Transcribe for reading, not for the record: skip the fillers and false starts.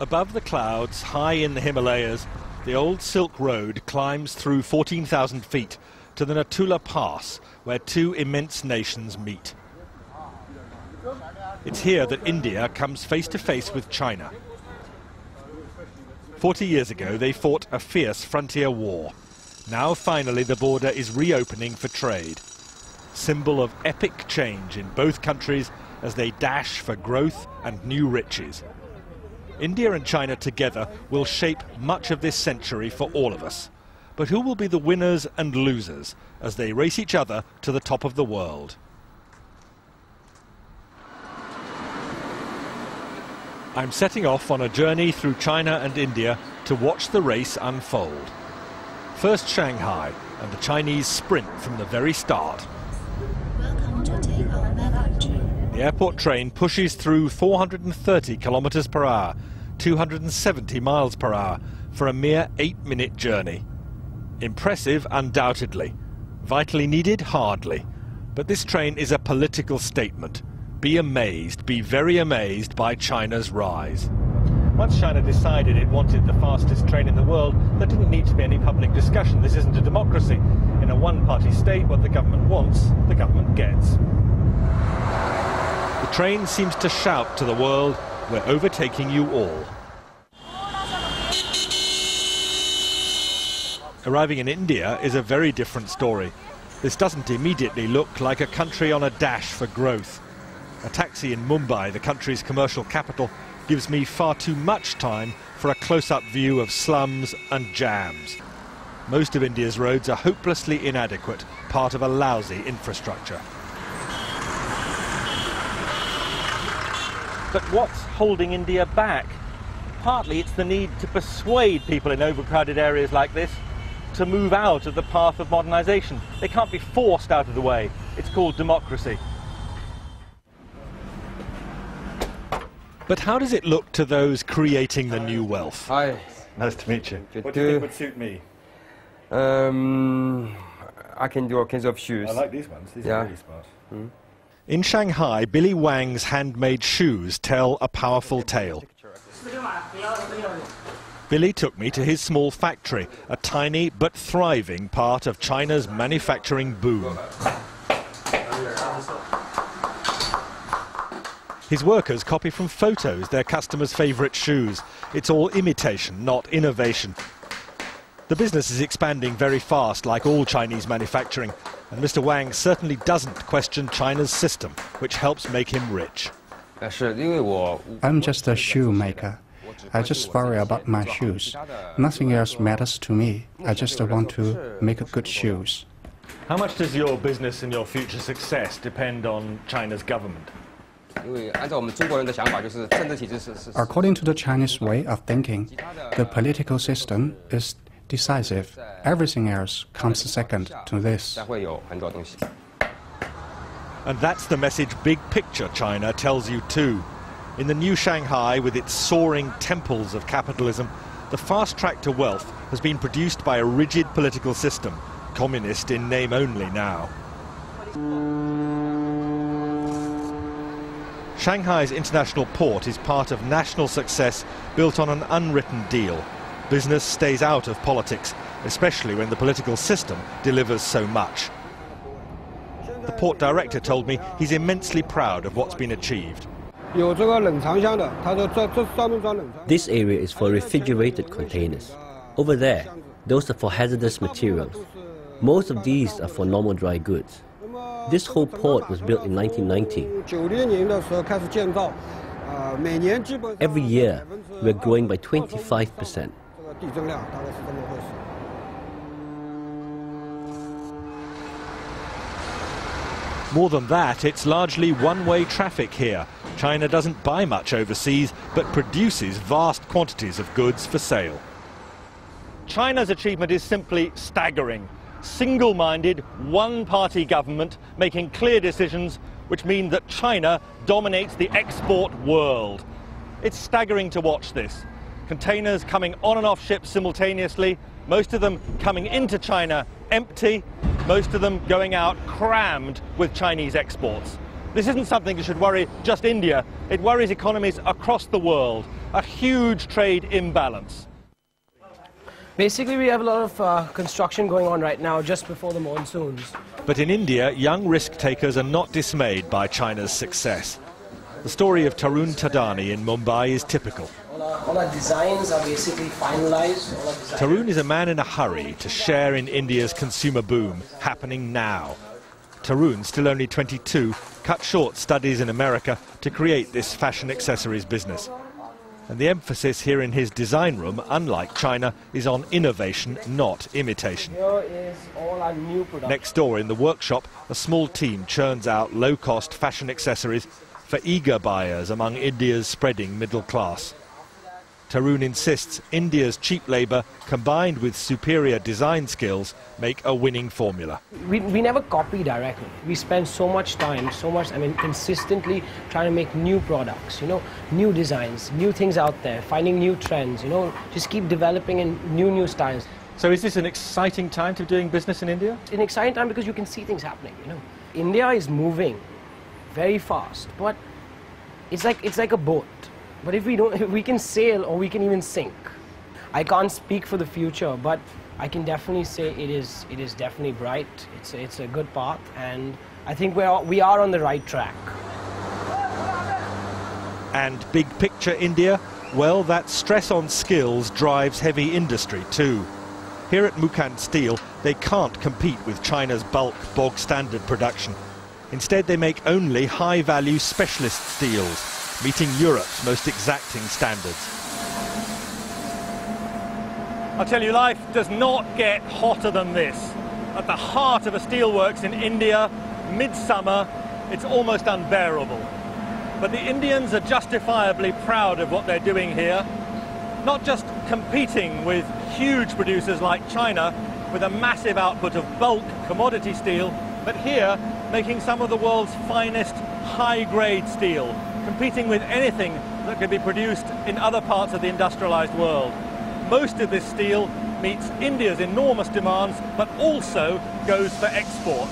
Above the clouds, high in the Himalayas, the old Silk Road climbs through 14,000 feet to the Natula Pass, where two immense nations meet. It's here that India comes face to face with China. 40 years ago, they fought a fierce frontier war. Now, finally, the border is reopening for trade. Symbol of epic change in both countries as they dash for growth and new riches. India and China together will shape much of this century for all of us. But who will be the winners and losers as they race each other to the top of the world? I'm setting off on a journey through China and India to watch the race unfold. First Shanghai, and the Chinese sprint from the very start. Welcome to Takeover Country. The airport train pushes through 430 kilometers per hour, 270 miles per hour, for a mere 8-minute journey. Impressive, undoubtedly. Vitally needed, hardly. But this train is a political statement. Be amazed, be very amazed by China's rise. Once China decided it wanted the fastest train in the world, there didn't need to be any public discussion. This isn't a democracy. In a one-party state, what the government wants, the government gets. The train seems to shout to the world, "We're overtaking you all." Arriving in India is a very different story. This doesn't immediately look like a country on a dash for growth. A taxi in Mumbai, the country's commercial capital, gives me far too much time for a close-up view of slums and jams. Most of India's roads are hopelessly inadequate, part of a lousy infrastructure. But what's holding India back? Partly it's the need to persuade people in overcrowded areas like this to move out of the path of modernization. They can't be forced out of the way. It's called democracy. But how does it look to those creating the new wealth? Hi. Nice to meet you. What do you think would suit me? I can do all kinds of shoes. I like these ones. These are really smart. In Shanghai, Billy Wang's handmade shoes tell a powerful tale. Billy took me to his small factory, a tiny but thriving part of China's manufacturing boom. His workers copy from photos their customers' favourite shoes. It's all imitation, not innovation. The business is expanding very fast, like all Chinese manufacturing, and Mr. Wang certainly doesn't question China's system, which helps make him rich. I'm just a shoemaker. I just worry about my shoes. Nothing else matters to me. I just want to make good shoes. How much does your business and your future success depend on China's government? According to the Chinese way of thinking, the political system is decisive. Everything else comes second to this. And that's the message big picture China tells you too. In the new Shanghai, with its soaring temples of capitalism, the fast track to wealth has been produced by a rigid political system, communist in name only now. Shanghai's international port is part of national success built on an unwritten deal. Business stays out of politics, especially when the political system delivers so much. The port director told me he's immensely proud of what's been achieved. This area is for refrigerated containers. Over there, those are for hazardous materials. Most of these are for normal dry goods. This whole port was built in 1990. Every year, we're growing by 25%. More than that, it's largely one-way traffic here. China doesn't buy much overseas, but produces vast quantities of goods for sale. China's achievement is simply staggering. Single-minded, one-party government making clear decisions which mean that China dominates the export world. It's staggering to watch this. Containers coming on and off ships simultaneously, most of them coming into China empty, most of them going out crammed with Chinese exports. This isn't something that should worry just India. It worries economies across the world. A huge trade imbalance. Basically, we have a lot of construction going on right now just before the monsoons. But in India, young risk-takers are not dismayed by China's success. The story of Tarun Tadani in Mumbai is typical. All our designs are basically finalized. Tarun is a man in a hurry to share in India's consumer boom, happening now. Tarun, still only 22, cut short studies in America to create this fashion accessories business. And the emphasis here in his design room, unlike China, is on innovation, not imitation. Here is all our new production. Next door in the workshop, a small team churns out low-cost fashion accessories for eager buyers among India's spreading middle class. Tarun insists India's cheap labour, combined with superior design skills, make a winning formula. We never copy directly. We spend so much time, consistently trying to make new products, new designs, new things out there, finding new trends, just keep developing in new styles. So is this an exciting time to be doing business in India? It's an exciting time because you can see things happening, India is moving very fast, but it's like a boat. But if we can sail or we can even sink. I can't speak for the future, but I can definitely say it is definitely bright. It's a good path, and I think we are on the right track. And big picture India? Well, that stress on skills drives heavy industry too. Here at Mukand Steel, they can't compete with China's bulk, bog standard production. Instead, they make only high-value specialist steels, meeting Europe's most exacting standards. I'll tell you, life does not get hotter than this. At the heart of a steelworks in India, midsummer, it's almost unbearable. But the Indians are justifiably proud of what they're doing here, not just competing with huge producers like China with a massive output of bulk commodity steel, but here making some of the world's finest high-grade steel, competing with anything that could be produced in other parts of the industrialized world. Most of this steel meets India's enormous demands, but also goes for export.